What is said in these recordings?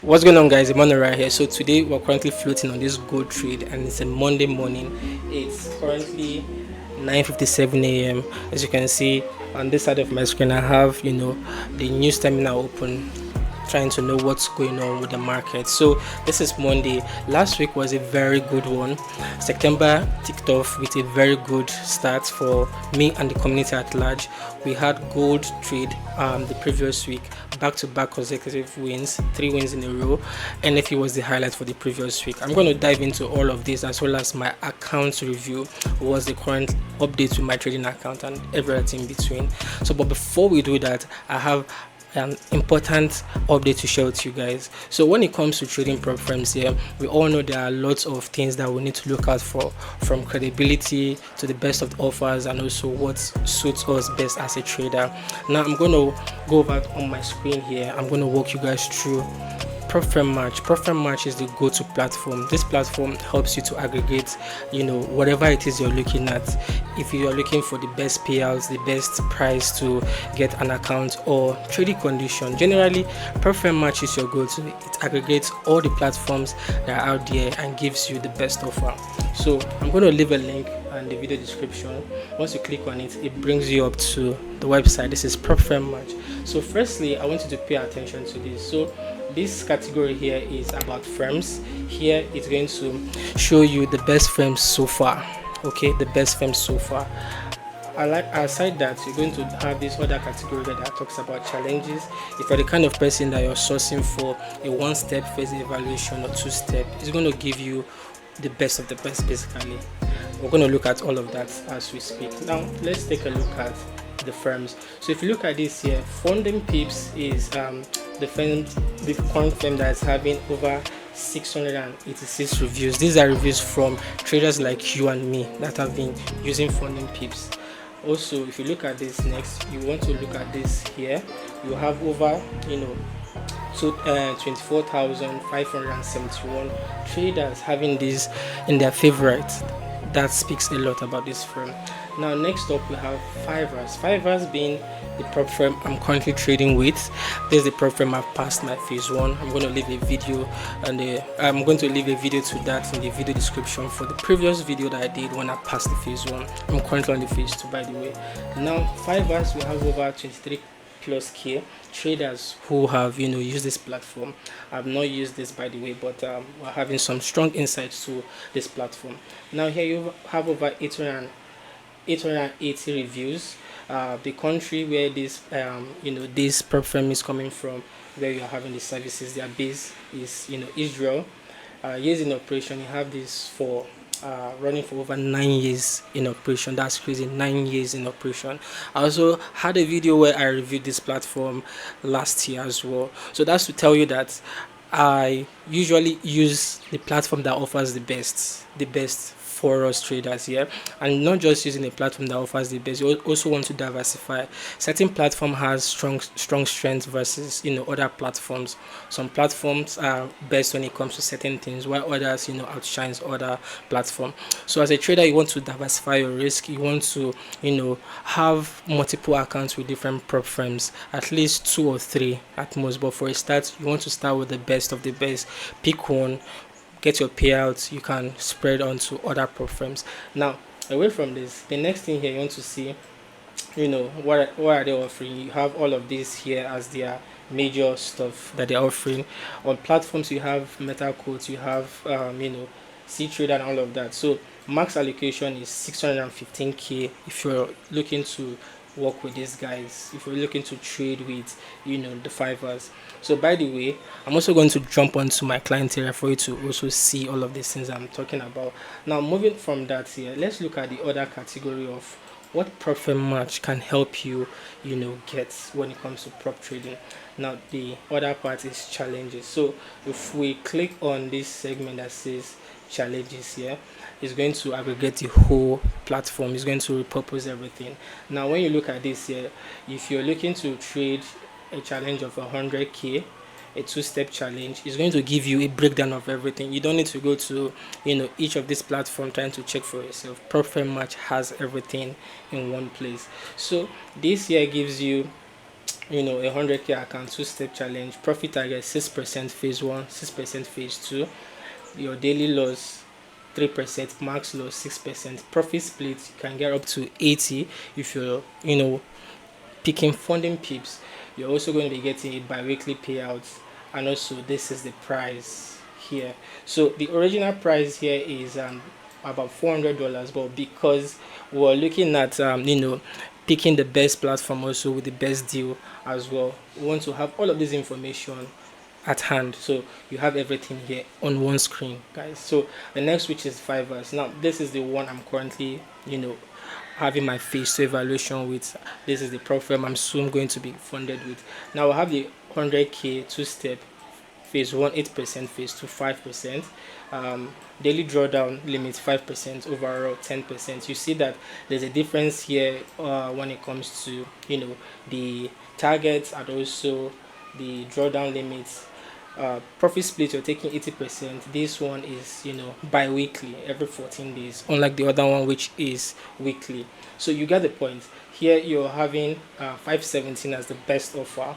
What's going on, guys? Emmanuel right here. So today we're currently floating on this gold trade, and it's a Monday morning. It's currently 9:57 a.m. As you can see on this side of my screen, I have the news terminal open, trying to know what's going on with the market. So this is Monday. Last week was a very good one. September ticked off with a very good start for me and the community at large. We had gold trade the previous week, back-to-back consecutive wins, 3 wins in a row. NFE was the highlight for the previous week. I'm going to dive into all of this, as well as my account review, what's the current update with my trading account, and everything in between. So but before we do that, I have an important update to share with you guys. So when it comes to trading prop firms here, we all know there are lots of things that we need to look out for, from credibility to the best of the offers, and also what suits us best as a trader. Now I'm going to go over on my screen here. I'm going to walk you guys through PropFirm Match. PropFirm Match is the go-to platform. This platform helps you to aggregate, whatever it is you're looking at. If you are looking for the best payouts, the best price to get an account, or trading condition, generally PropFirm Match is your go-to. It aggregates all the platforms that are out there and gives you the best offer. So I'm going to leave a link in the video description. Once you click on it, it brings you up to the website. This is PropFirm Match. So firstly, I want you to pay attention to this. So this category here is about firms. Here it's going to show you the best firms so far. Okay, the best firms so far. Aside that, you're going to have this other category that talks about challenges. If you're the kind of person that you're sourcing for a one-step phase evaluation or two-step, it's going to give you the best of the best. Basically, we're going to look at all of that as we speak. Now let's take a look at the firms. So if you look at this here, Funding Pips is the current firm that is having over 686 reviews. These are reviews from traders like you and me that have been using Funding Pips. Also, if you look at this next, you want to look at this here, you have over 24,571 traders having this in their favorites. That speaks a lot about this firm. Now next up we have Fiverr being the prop firm I'm currently trading with. This is the prop firm I've passed my phase 1. I'm going to leave a video, and I'm going to leave a video to that in the video description for the previous video that I did when I passed the phase 1. I'm currently on the phase 2, by the way. Now Fiverr, we have over 23 plus K traders who have used this platform. I've not used this, by the way, but we're having some strong insights to this platform. Now here you have over 880 reviews. The country where this this prop firm is coming from, where you are having the services, their base is Israel. Years in operation, you have this for running for over 9 years in operation. That's crazy, 9 years in operation. I also had a video where I reviewed this platform last year as well. So that's to tell you that I usually use the platform that offers the best for us traders here, and not just using a platform that offers the best. You also want to diversify. Certain platform has strong strengths versus other platforms. Some platforms are best when it comes to certain things, while others outshines other platform. So as a trader, you want to diversify your risk. You want to have multiple accounts with different prop firms, at least 2 or 3 at most. But for a start, you want to start with the best of the best. Pick one, get your payouts, you can spread onto other prop firms. Now away from this, the next thing here, you want to see what are they offering. You have all of this here as their major stuff that they're offering. On platforms, you have metal quotes, you have C trade and all of that. So max allocation is 615k if you're looking to work with these guys, if you're looking to trade with the Fiverrs. So by the way, I'm also going to jump onto my client area for you to also see all of these things I'm talking about. Now moving from that here, let's look at the other category of what PropFirm Match can help you get when it comes to prop trading. Now the other part is challenges. So if we click on this segment that says challenges here, it's going to aggregate the whole platform. It's going to repurpose everything. Now when you look at this here, if you're looking to trade a challenge of 100k, a 2-step challenge, is going to give you a breakdown of everything. You don't need to go to each of these platforms trying to check for yourself. PropFirm Match has everything in one place. So this here gives you a 100k account, two-step challenge, profit target 6% phase 1, 6% phase 2, your daily loss 3%, max loss 6%, profit split you can get up to 80 if you're picking funding pips. You're also going to be getting a bi-weekly payouts, and also this is the price here. So the original price here is about $400, but because we're looking at picking the best platform also with the best deal as well, we want to have all of this information at hand, so you have everything here on one screen, guys. So the next, which is Fiverr. Now this is the one I'm currently having my phase 2 evaluation with. This is the PropFirm I'm soon going to be funded with. Now I have the 100k two-step phase 1 8%, phase 2 5%, daily drawdown limit 5%, overall 10%. You see that there's a difference here when it comes to the targets and also the drawdown limits. Profit split, you're taking 80%. This one is bi-weekly, every 14 days, unlike the other one which is weekly. So you get the point. Here you're having $517 as the best offer.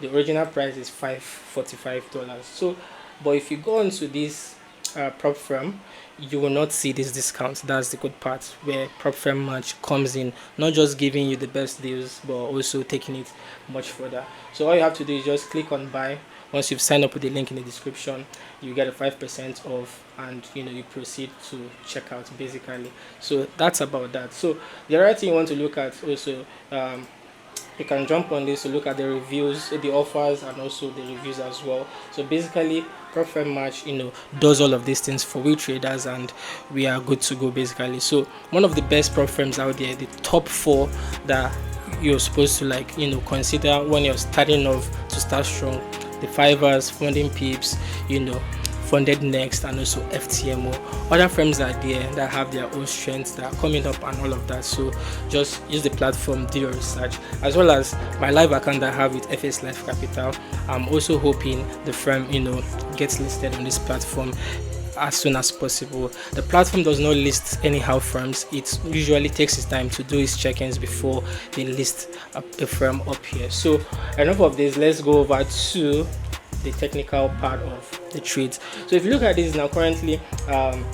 The original price is $545. So but if you go into this PropFirm, you will not see this discount. That's the good part, where PropFirm Match comes in, not just giving you the best deals but also taking it much further. So all you have to do is just click on buy. Once you've signed up with the link in the description, you get a 5% off, and you proceed to checkout basically. So that's about that. So the other thing you want to look at also, you can jump on this to look at the reviews, the offers, and also the reviews as well. So basically PropFirm Match does all of these things for we traders, and we are good to go basically. So one of the best prop firms out there, the top 4 that you're supposed to consider when you're starting off to start strong: the Fiverrs, Funding Pips, fundednext, and also FTMO. Other firms are there that have their own strengths that are coming up and all of that. So just use the platform, do your research, as well as my live account that I have with FS Life Capital. I'm also hoping the firm gets listed on this platform as soon as possible. The platform does not list anyhow firms. It usually takes its time to do its check-ins before they list a firm up here. So enough of this, let's go over to the technical part of the trades. So if you look at this now, currently I'm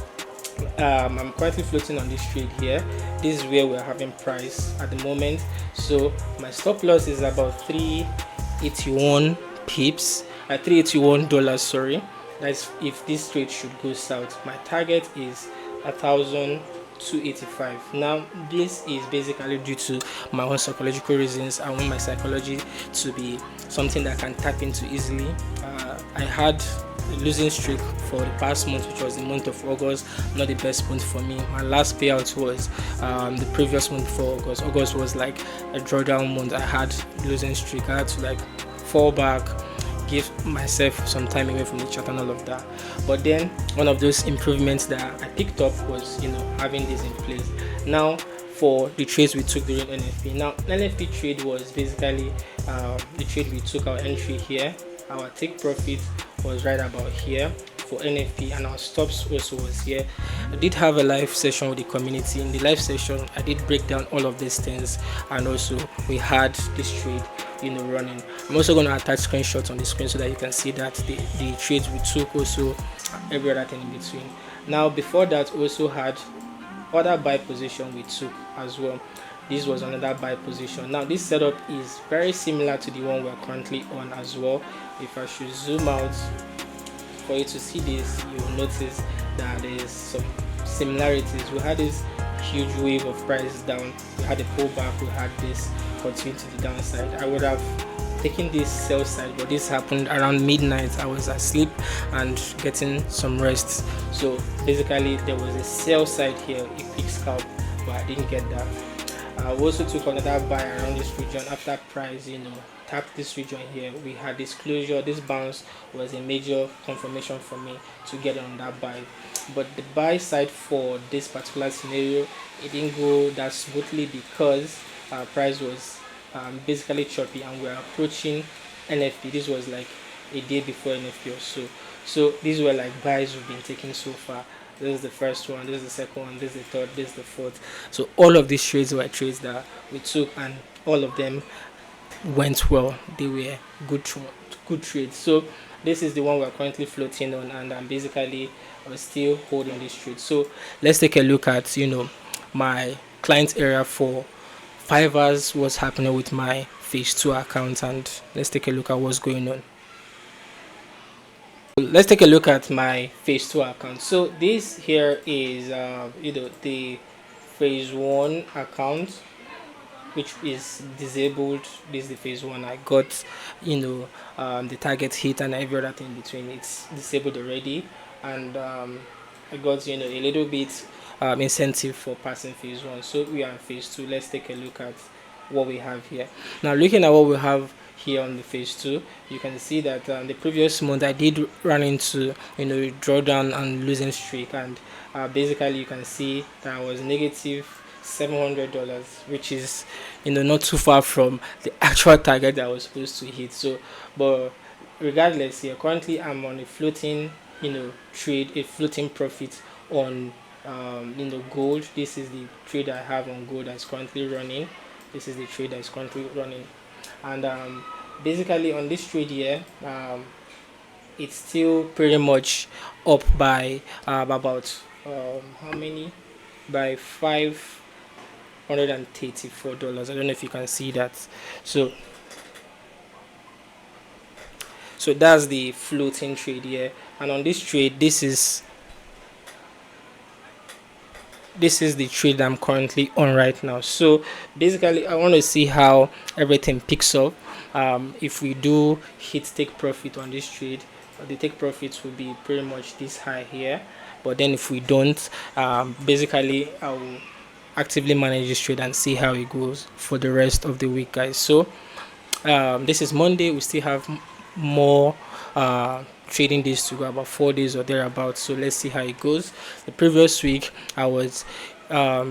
currently floating on this trade here. This is where we're having price at the moment. So my stop loss is about 381 pips, $381, sorry. That's if this trade should go south. My target is 1,285. Now this is basically due to my own psychological reasons. I want my psychology to be something that I can tap into easily. I had a losing streak for the past month, which was the month of August. Not the best month for me. My last payout was the previous month before August. August was like a drawdown month. I had losing streak. I had to fall back, give myself some time away from the chat and all of that. But then one of those improvements that I picked up was having this in place. Now for the trades we took during NFP. Now NFP trade was basically the trade we took our entry here. Our take profit was right about here for NFP, and our stops also was here. I did have a live session with the community. In the live session I did break down all of these things, and also we had this trade running. I'm also going to attach screenshots on the screen so that you can see that the trades we took, also every other thing in between. Now before that, we also had other buy position we took as well. This was another buy position. Now this setup is very similar to the one we're currently on as well. If I should zoom out for you to see this, you will notice that there's some similarities. We had this huge wave of prices down, we had a pullback, we had this continue to the downside. I would have taken this sell side, but this happened around midnight. I was asleep and getting some rest. So basically there was a sell side here, a quick scalp, but I didn't get that. We also took another buy around this region after price tapped this region here. We had this closure. This bounce was a major confirmation for me to get on that buy. But the buy side for this particular scenario, it didn't go that smoothly because price was basically choppy, and we're approaching NFP. This was like a day before NFP or so these were like buys we've been taking so far. This is the first one, this is the second one, this is the third, this is the fourth. So all of these trades were trades that we took, and all of them went well. They were good trades. So this is the one we're currently floating on, and I'm basically still holding this trade. So let's take a look at my client area for 5 hours, what's happening with my phase 2 account, and let's take a look at what's going on. Let's take a look at my phase 2 account. So this here is the phase 1 account, which is disabled. This is the phase 1. I got the target hit and every other thing in between. It's disabled already, and I got a little bit incentive for passing phase 1. So we are in phase 2. Let's take a look at what we have here. Now, looking at what we have here on the phase 2, you can see that the previous month I did run into drawdown and losing streak, and basically you can see that I was negative $700, which is not too far from the actual target that I was supposed to hit. So, but regardless, here currently I'm on a floating trade, a floating profit on gold. This is the trade I have on gold that's currently running. This is the trade that's currently running, and basically on this trade here, it's still pretty much up by about how many, by $534. I don't know if you can see that. So that's the floating trade here, and on this trade, this is the trade I'm currently on right now. So basically I want to see how everything picks up. If we do hit take profit on this trade, the take profits will be pretty much this high here, but then if we don't, basically I will actively manage this trade and see how it goes for the rest of the week, guys. So this is Monday. We still have more trading days to go, about 4 days or thereabouts. So let's see how it goes. The previous week I was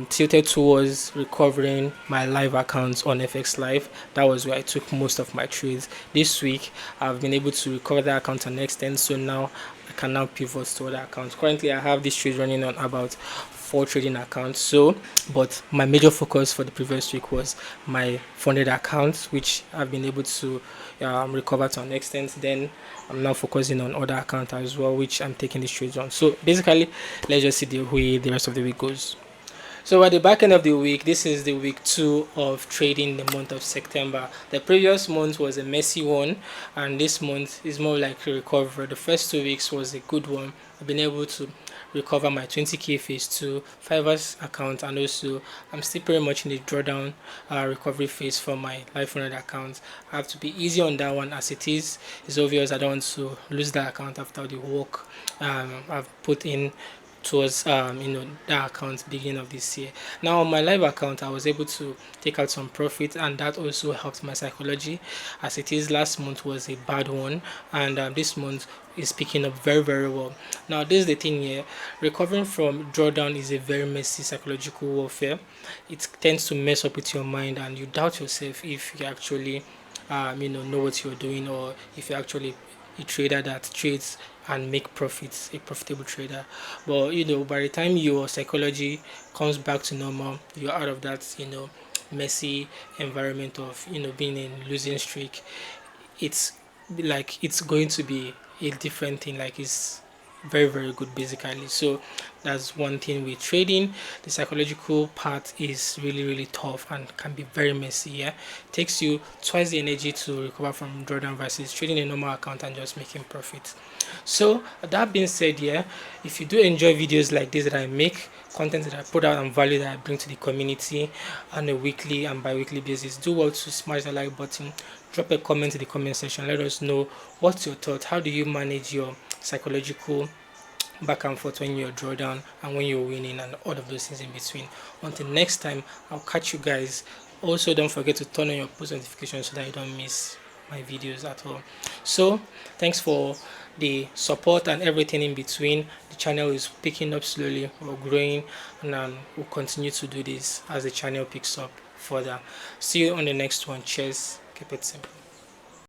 tilted towards recovering my live accounts on FX Live. That was where I took most of my trades. This week I've been able to recover that account to an extent, so now I can now pivot to other accounts. Currently I have this trade running on about 4 trading accounts. So but my major focus for the previous week was my funded accounts, which I've been able to recover to an extent. Then I'm now focusing on other accounts as well, which I'm taking these trades on. So basically let's just see the way the rest of the week goes. So at the back end of the week, this is the week 2 of trading the month of September. The previous month was a messy one, and this month is more like a recovery. The first 2 weeks was a good one. I've been able to recover my 20k phase 2 5 account, and also I'm still pretty much in the drawdown recovery phase for my live 100 account. I have to be easy on that one, as it's obvious I don't want to lose that account after the work I've put in towards that account beginning of this year. Now on my live account I was able to take out some profit, and that also helped my psychology, as last month was a bad one, and this month is picking up very, very well. Now this is the thing here: recovering from drawdown is a very messy psychological warfare. It tends to mess up with your mind, and you doubt yourself if you actually know what you're doing, or if you're actually a trader that trades and make profits, a profitable trader. But by the time your psychology comes back to normal, you're out of that messy environment of being in losing streak. It's like it's going to be a different thing. Like it's very, very good basically. So that's one thing with trading. The psychological part is really, really tough and can be very messy. Yeah, it takes you twice the energy to recover from drawdown versus trading a normal account and just making profit. So that being said, yeah, if you do enjoy videos like this that I make, content that I put out and value that I bring to the community on a weekly and bi-weekly basis, do well to smash the like button, drop a comment in the comment section, let us know what's your thought. How do you manage your psychological back and forth when you're drawdown and when you're winning, and all of those things in between. Until next time, I'll catch you guys. Also, don't forget to turn on your post notifications so that you don't miss my videos at all. So thanks for the support and everything in between. The channel is picking up slowly, we're growing, and we'll continue to do this as the channel picks up further. See you on the next one. Cheers. Keep it simple.